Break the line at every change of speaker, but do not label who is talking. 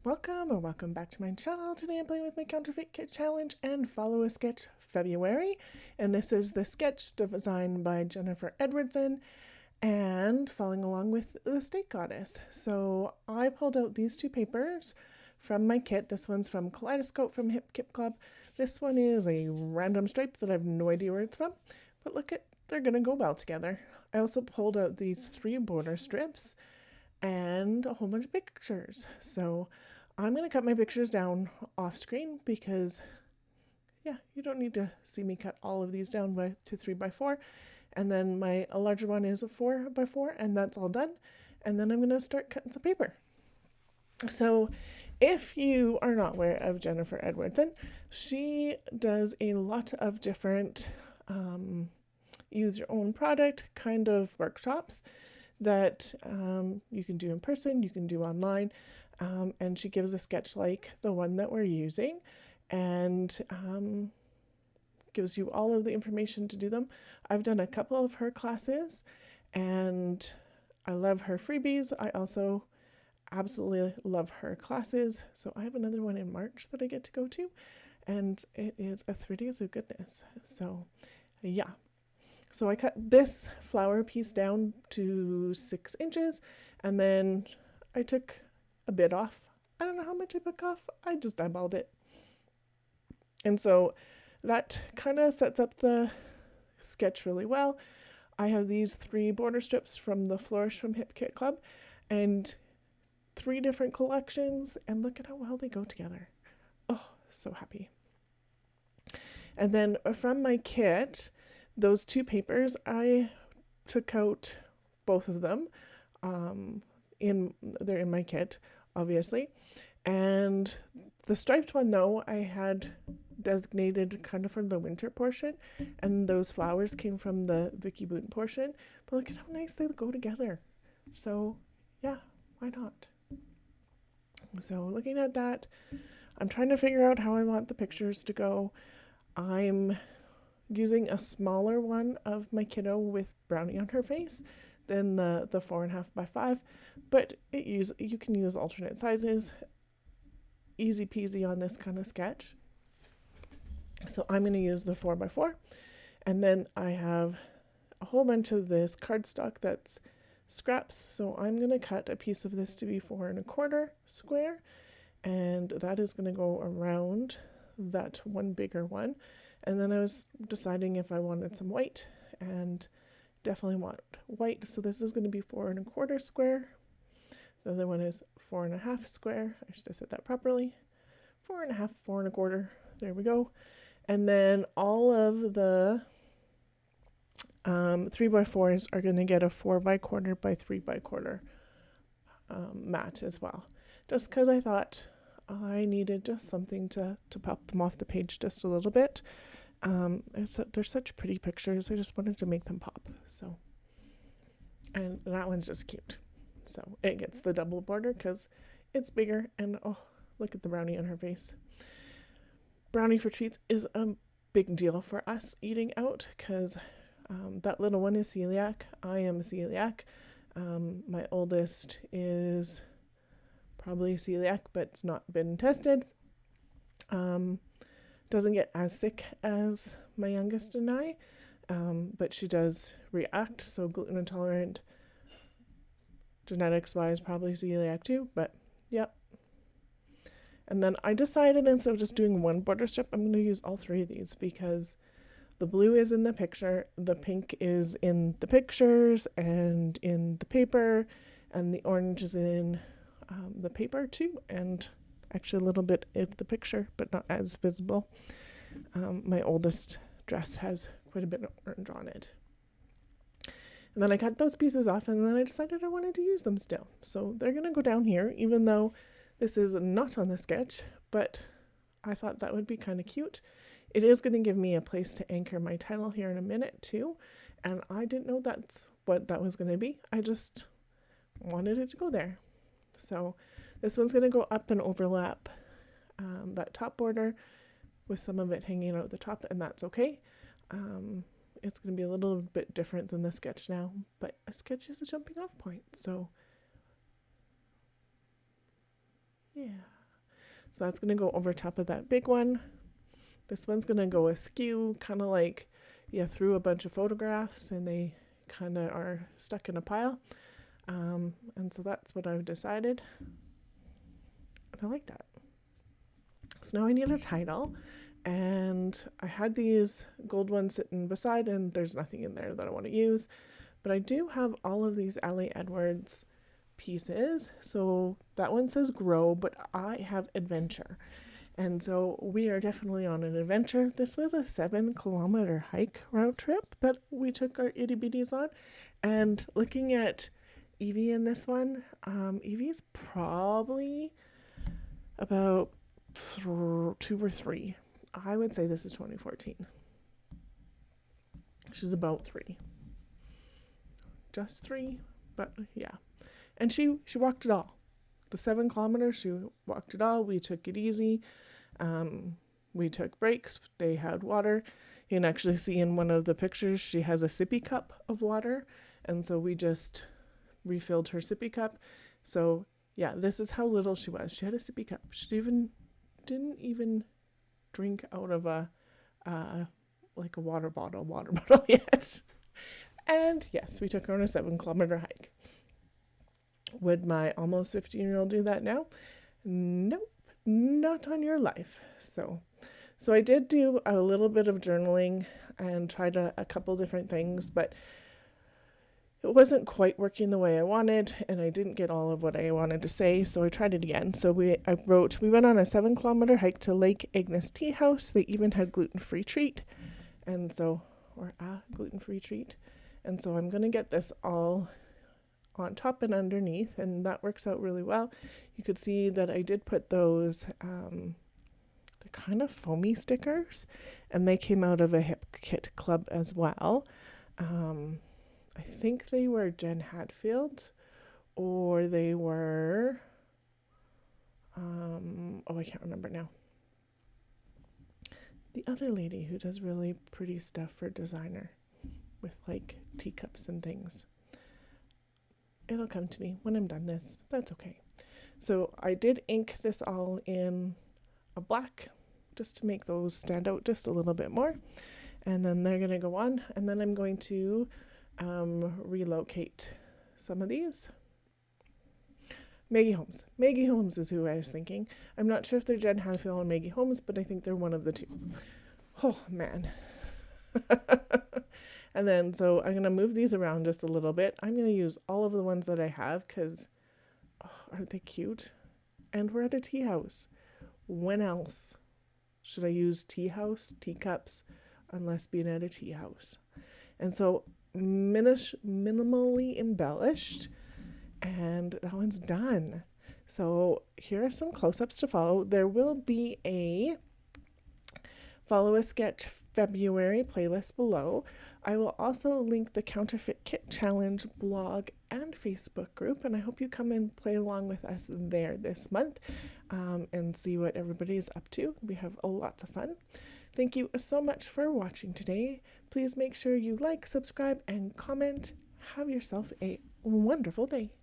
Welcome or welcome back to my channel. Today I'm playing with my Counterfeit Kit Challenge and Follow a Sketch February. And this is the sketch designed by Jennifer Edwardson and following along with the State Goddess. So I pulled out these two papers from my kit. This one's from Kaleidoscope from Hip Kip Club. This one is a random stripe that I have no idea where it's from. But look at, they're going to go well together. I also pulled out these 3 border strips and a whole bunch of pictures. So I'm going to cut my pictures down off screen because, yeah, you don't need to see me cut all of these down to 3x4. And then my larger one is a 4x4, and that's all done. And then I'm going to start cutting some paper. So if you are not aware of Jennifer Edwardson, she does a lot of different use your own product kind of workshops that you can do in person, you can do online, and she gives a sketch like the one that we're using and gives you all of the information to do them. I've done a couple of her classes and I love her freebies. I also absolutely love her classes. So I have another one in March that I get to go to, and it is a 3 days of goodness. So yeah. So I cut this flower piece down to 6 inches, and then I took a bit off. I don't know how much I took off. I just eyeballed it. And so that kind of sets up the sketch really well. I have these 3 border strips from the Flourish from Hip Kit Club and 3 different collections, and look at how well they go together. Oh, so happy. And then from my kit, those 2 papers, I took out both of them. They're in my kit, obviously. And the striped one, though, I had designated kind of for the winter portion, and those flowers came from the Vicky Boot portion. But look at how nice they go together. So yeah, why not? So looking at that, I'm trying to figure out how I want the pictures to go. I'm using a smaller one of my kiddo with brownie on her face than the 4.5x5, but you can use alternate sizes. Easy peasy on this kind of sketch. So I'm going to use the 4x4, and then I have a whole bunch of this cardstock that's scraps, so I'm going to cut a piece of this to be 4.25 square, and that is going to go around that one bigger one. And then I was deciding if I wanted some white, and definitely want white. So this is going to be 4.25 square. The other one is 4.5 square. I should have said that properly. 4.5, 4.25. There we go. And then all of the 3x4s are going to get a 4x4 by 3x4 mat as well. Just because I thought I needed just something to pop them off the page just a little bit. They're such pretty pictures. I just wanted to make them pop. So, and that one's just cute. So it gets the double border because it's bigger, and oh, look at the brownie on her face. Brownie for treats is a big deal for us eating out because that little one is celiac. I am celiac. My oldest is probably celiac, but it's not been tested. Doesn't get as sick as my youngest and I, but she does react, so gluten intolerant, genetics wise probably celiac too, but yep. And then I decided instead of just doing one border strip, I'm going to use all 3 of these because the blue is in the picture, the pink is in the pictures and in the paper, and the orange is in the paper too, and actually a little bit of the picture, but not as visible. My oldest dress has quite a bit of orange on it. And then I cut those pieces off, and then I decided I wanted to use them still. So they're going to go down here, even though this is not on the sketch, but I thought that would be kind of cute. It is going to give me a place to anchor my title here in a minute too, and I didn't know that's what that was going to be. I just wanted it to go there. So this one's going to go up and overlap that top border with some of it hanging out the top, and that's okay. It's going to be a little bit different than the sketch now, but a sketch is a jumping off point. So yeah. So that's going to go over top of that big one. This one's going to go askew, kind of like you threw a bunch of photographs and they kind of are stuck in a pile. And so that's what I've decided. And I like that. So now I need a title. And I had these gold ones sitting beside, and there's nothing in there that I want to use. But I do have all of these Ali Edwards pieces. So that one says grow, but I have adventure. And so we are definitely on an adventure. This was a 7-kilometer hike round trip that we took our itty bitties on. And looking at Evie in this one, Evie's probably about 2 or 3. I would say this is 2014. She's about 3. Just 3, but yeah. And she walked it all. The 7 kilometers, she walked it all. We took it easy. We took breaks. They had water. You can actually see in one of the pictures, she has a sippy cup of water. And so we just refilled her sippy cup. So yeah, this is how little she was. She had a sippy cup. She didn't even drink out of a water bottle yet. And yes, we took her on a 7-kilometer hike. Would my almost 15-year-old do that now? Nope, not on your life. So I did do a little bit of journaling and tried a couple different things, but it wasn't quite working the way I wanted, and I didn't get all of what I wanted to say, so I tried it again. So we went on a 7-kilometer hike to Lake Agnes Tea House. They even had gluten-free treat, or a gluten-free treat. And so I'm going to get this all on top and underneath, and that works out really well. You could see that I did put those, they're kind of foamy stickers, and they came out of a Hip Kit Club as well. I think they were Jen Hadfield, or they were, I can't remember now. The other lady who does really pretty stuff for designer with like teacups and things. It'll come to me when I'm done this. That's okay. So I did ink this all in a black just to make those stand out just a little bit more. And then they're going to go on. And then I'm going to relocate some of these. Maggie Holmes. Maggie Holmes is who I was thinking. I'm not sure if they're Jen Hadfield or Maggie Holmes, but I think they're one of the two. Oh, man. And then, so I'm going to move these around just a little bit. I'm going to use all of the ones that I have because, aren't they cute? And we're at a tea house. When else should I use tea house, teacups, unless being at a tea house? And so, minimally embellished, and that one's done. So here are some close-ups to follow. There will be a Follow a Sketch February playlist below. I will also link the Counterfeit Kit Challenge blog and Facebook group, and I hope you come and play along with us there this month and see what everybody's up to. We have lots of fun. Thank you so much for watching today. Please make sure you like, subscribe, and comment. Have yourself a wonderful day.